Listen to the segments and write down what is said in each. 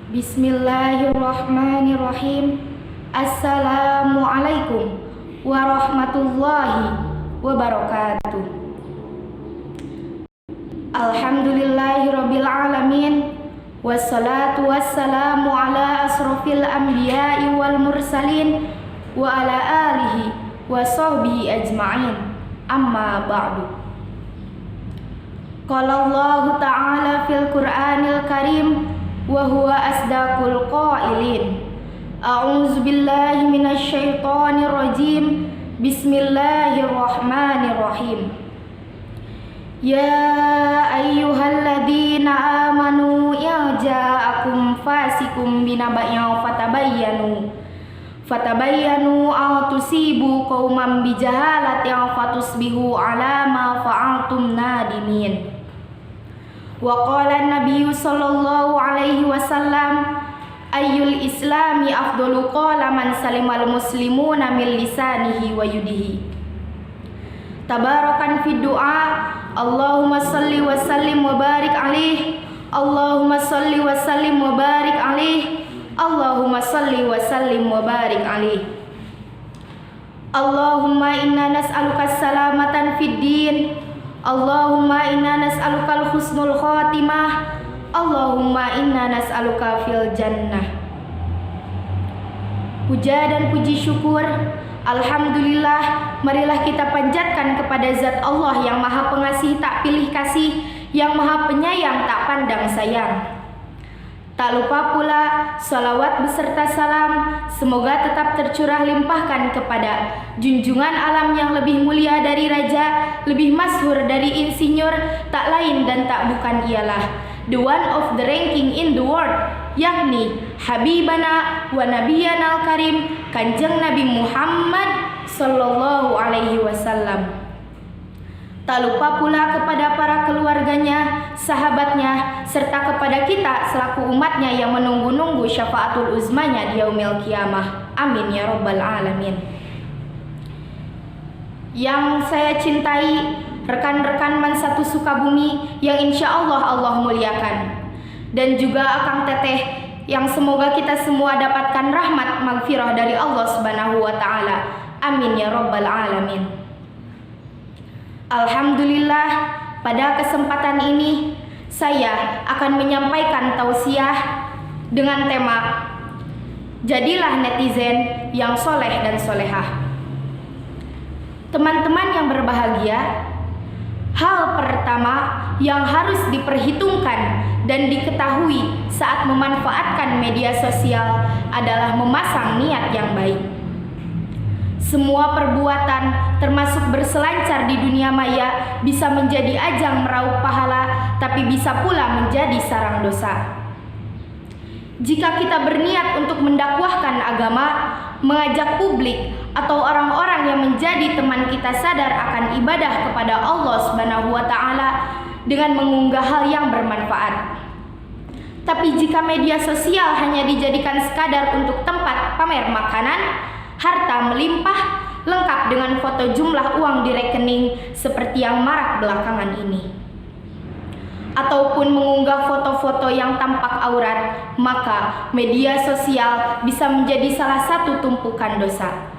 Bismillahirrahmanirrahim. Assalamualaikum warahmatullahi wabarakatuh. Alhamdulillahirabbil alamin. Wassalatu wassalamu ala asrofil anbiya'i wal mursalin wa ala alihi wa sahbihi ajma'in. Amma ba'du. Qala Allah ta'ala fil Qur'anil Karim wa huwa asdaqul qailin. A'udzu billahi minasy syaithanir rajim. Bismillahirrahmanirrahim. Ya ayyuhalladzina amanu in ja'akum fasikum binaba'in fatabayyanu aw tusibu qauman bijahalatin fatusbihu ala ma fa'altum nadimin. Wa qala an-nabiyyu sallallahu alaihi wasallam ayyul islami afdalu qala man salimal muslimuna min lisanihi wa yudihi. Tabarakan fi du'a. Allahumma salli wa sallim wa barik alaih. Allahumma salli wa sallim wa barik alaih. Allahumma salli wa sallim wa barik alaih. Allahumma inna nas'aluka salamatan fid din. Allahumma inna nas'aluka al-husnul khatimah. Allahumma inna nas'aluka fil jannah. Puja dan puji syukur, alhamdulillah, marilah kita panjatkan kepada zat Allah yang maha pengasih tak pilih kasih, yang maha penyayang tak pandang sayang. Tak lupa pula salawat beserta salam semoga tetap tercurah limpahkan kepada junjungan alam yang lebih mulia dari raja, lebih masyhur dari insinyur, tak lain dan tak bukan ialah the one of the ranking in the world, yakni Habibana wa Nabiyana al-Karim, Kanjeng Nabi Muhammad sallallahu alaihi wasallam. Tak lupa pula kepada para keluarganya, sahabatnya, serta kepada kita selaku umatnya yang menunggu-nunggu syafaatul uzmanya di yaumil qiyamah. Amin ya rabbal alamin. Yang saya cintai, rekan-rekan Mansatu Sukabumi yang insya Allah muliakan, dan juga Akang Teteh yang semoga kita semua dapatkan rahmat maghfirah dari Allah Subhanahu wa taala. Amin ya rabbal alamin. Alhamdulillah, pada kesempatan ini saya akan menyampaikan tausiah dengan tema Jadilah netizen yang soleh dan solehah. Teman-teman yang berbahagia, hal pertama yang harus diperhitungkan dan diketahui saat memanfaatkan media sosial adalah memasang niat yang baik. Semua perbuatan termasuk berselancar di dunia maya bisa menjadi ajang meraup pahala, tapi bisa pula menjadi sarang dosa. Jika kita berniat untuk mendakwahkan agama, mengajak publik atau orang-orang yang menjadi teman kita sadar akan ibadah kepada Allah Subhanahu wa taala dengan mengunggah hal yang bermanfaat. Tapi jika media sosial hanya dijadikan sekadar untuk tempat pamer makanan, harta melimpah, lengkap dengan foto jumlah uang di rekening seperti yang marak belakangan ini, ataupun mengunggah foto-foto yang tampak aurat, maka media sosial bisa menjadi salah satu tumpukan dosa.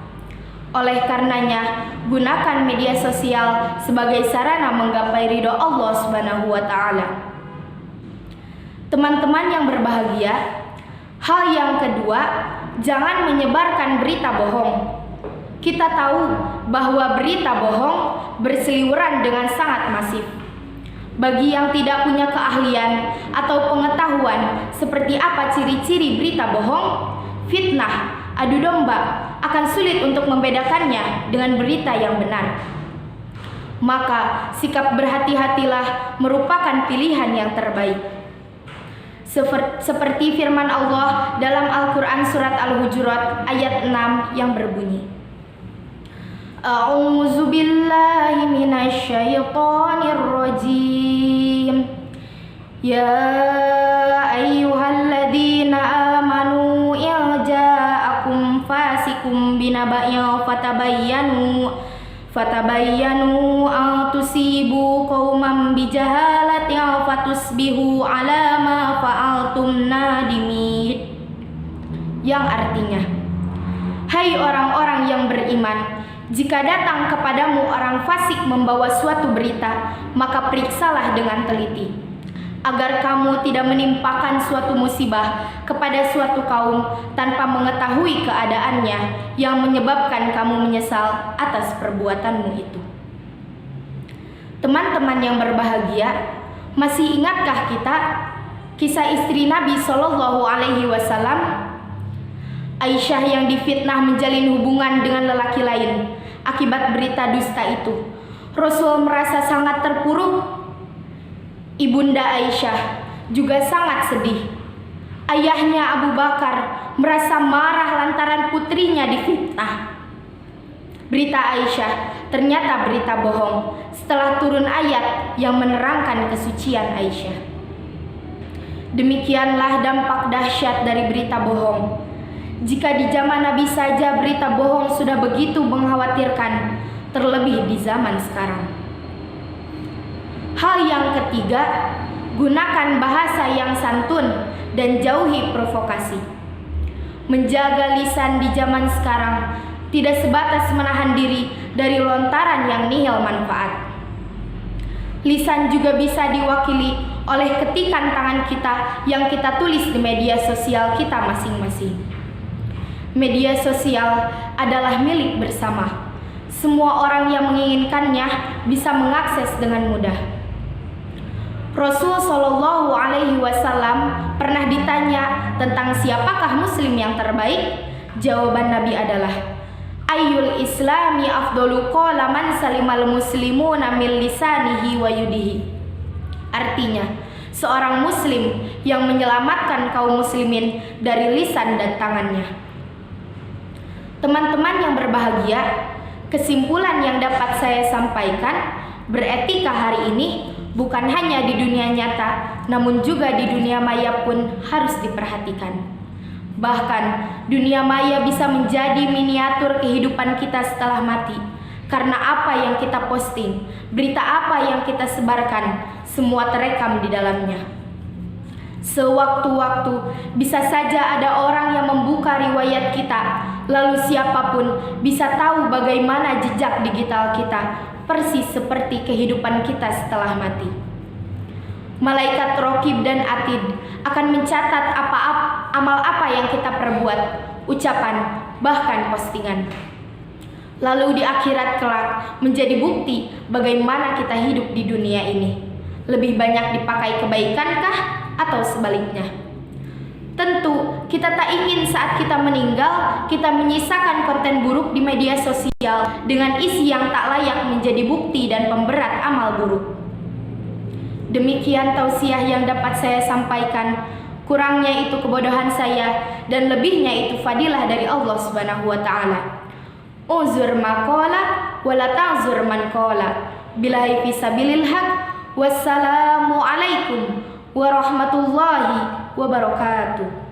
Oleh karenanya, gunakan media sosial sebagai sarana menggapai ridho Allah Subhanahu wa taala. Teman-teman yang berbahagia, hal yang kedua, jangan menyebarkan berita bohong. Kita tahu bahwa berita bohong berseliweran dengan sangat masif. Bagi yang tidak punya keahlian atau pengetahuan seperti apa ciri-ciri berita bohong, fitnah, adu domba, akan sulit untuk membedakannya dengan berita yang benar. Maka sikap berhati-hatilah merupakan pilihan yang terbaik. Seperti firman Allah dalam Al-Quran surat Al-Hujurat ayat 6 yang berbunyi, A'udzu billahi minasy syaithanir rajim. Ya ayyuhalladzina amanu in ja'akum fasikum binaba'in fatabayyanu an tusibu qauman bijahalatin fatusbihu ala ma fa'altum antum nadimin, yang artinya, hai orang-orang yang beriman, jika datang kepadamu orang fasik membawa suatu berita, maka periksalah dengan teliti, agar kamu tidak menimpakan suatu musibah kepada suatu kaum tanpa mengetahui keadaannya, yang menyebabkan kamu menyesal atas perbuatanmu itu. Teman-teman yang berbahagia, masih ingatkah kita kisah istri Nabi Shallallahu Alaihi Wasallam, Aisyah, yang difitnah menjalin hubungan dengan lelaki lain akibat berita dusta itu? Rasul merasa sangat terpuruk. Ibunda Aisyah juga sangat sedih. Ayahnya Abu Bakar merasa marah lantaran putrinya difitnah. Berita Aisyah ternyata berita bohong setelah turun ayat yang menerangkan kesucian Aisyah. Demikianlah dampak dahsyat dari berita bohong. Jika di zaman Nabi saja berita bohong sudah begitu mengkhawatirkan, terlebih di zaman sekarang. Hal yang ketiga, gunakan bahasa yang santun dan jauhi provokasi. Menjaga lisan di zaman sekarang tidak sebatas menahan diri dari lontaran yang nihil manfaat. Lisan juga bisa diwakili oleh ketikan tangan kita yang kita tulis di media sosial kita masing-masing. Media sosial adalah milik bersama. Semua orang yang menginginkannya bisa mengakses dengan mudah. Rasul Shallallahu Alaihi Wasallam pernah ditanya tentang siapakah muslim yang terbaik. Jawaban Nabi adalah, Ayyul islami afdolu qala man salimal muslimuna min lisanihi wa yudihi. Artinya, seorang muslim yang menyelamatkan kaum muslimin dari lisan dan tangannya. Teman-teman yang berbahagia, kesimpulan yang dapat saya sampaikan, beretika hari ini bukan hanya di dunia nyata, namun juga di dunia maya pun harus diperhatikan. Bahkan dunia maya bisa menjadi miniatur kehidupan kita setelah mati. Karena apa yang kita posting, berita apa yang kita sebarkan, semua terekam di dalamnya. Sewaktu-waktu bisa saja ada orang yang membuka riwayat kita, lalu siapapun bisa tahu bagaimana jejak digital kita, persis seperti kehidupan kita setelah mati. Malaikat Raqib dan Atid akan mencatat amal apa yang kita perbuat, ucapan, bahkan postingan. Lalu di akhirat kelak menjadi bukti bagaimana kita hidup di dunia ini. Lebih banyak dipakai kebaikankah atau sebaliknya? Tentu kita tak ingin saat kita meninggal kita menyisakan konten buruk di media sosial dengan isi yang tak layak menjadi bukti dan pemberat amal buruk. Demikian tausiah yang dapat saya sampaikan. Kurangnya itu kebodohan saya dan lebihnya itu fadilah dari Allah Subhanahu wa taala. Uzur maqala wa la ta'zur man qala. Billahi fi sabilil haq. Wassalamu alaikum warahmatullahi wabarakatuh.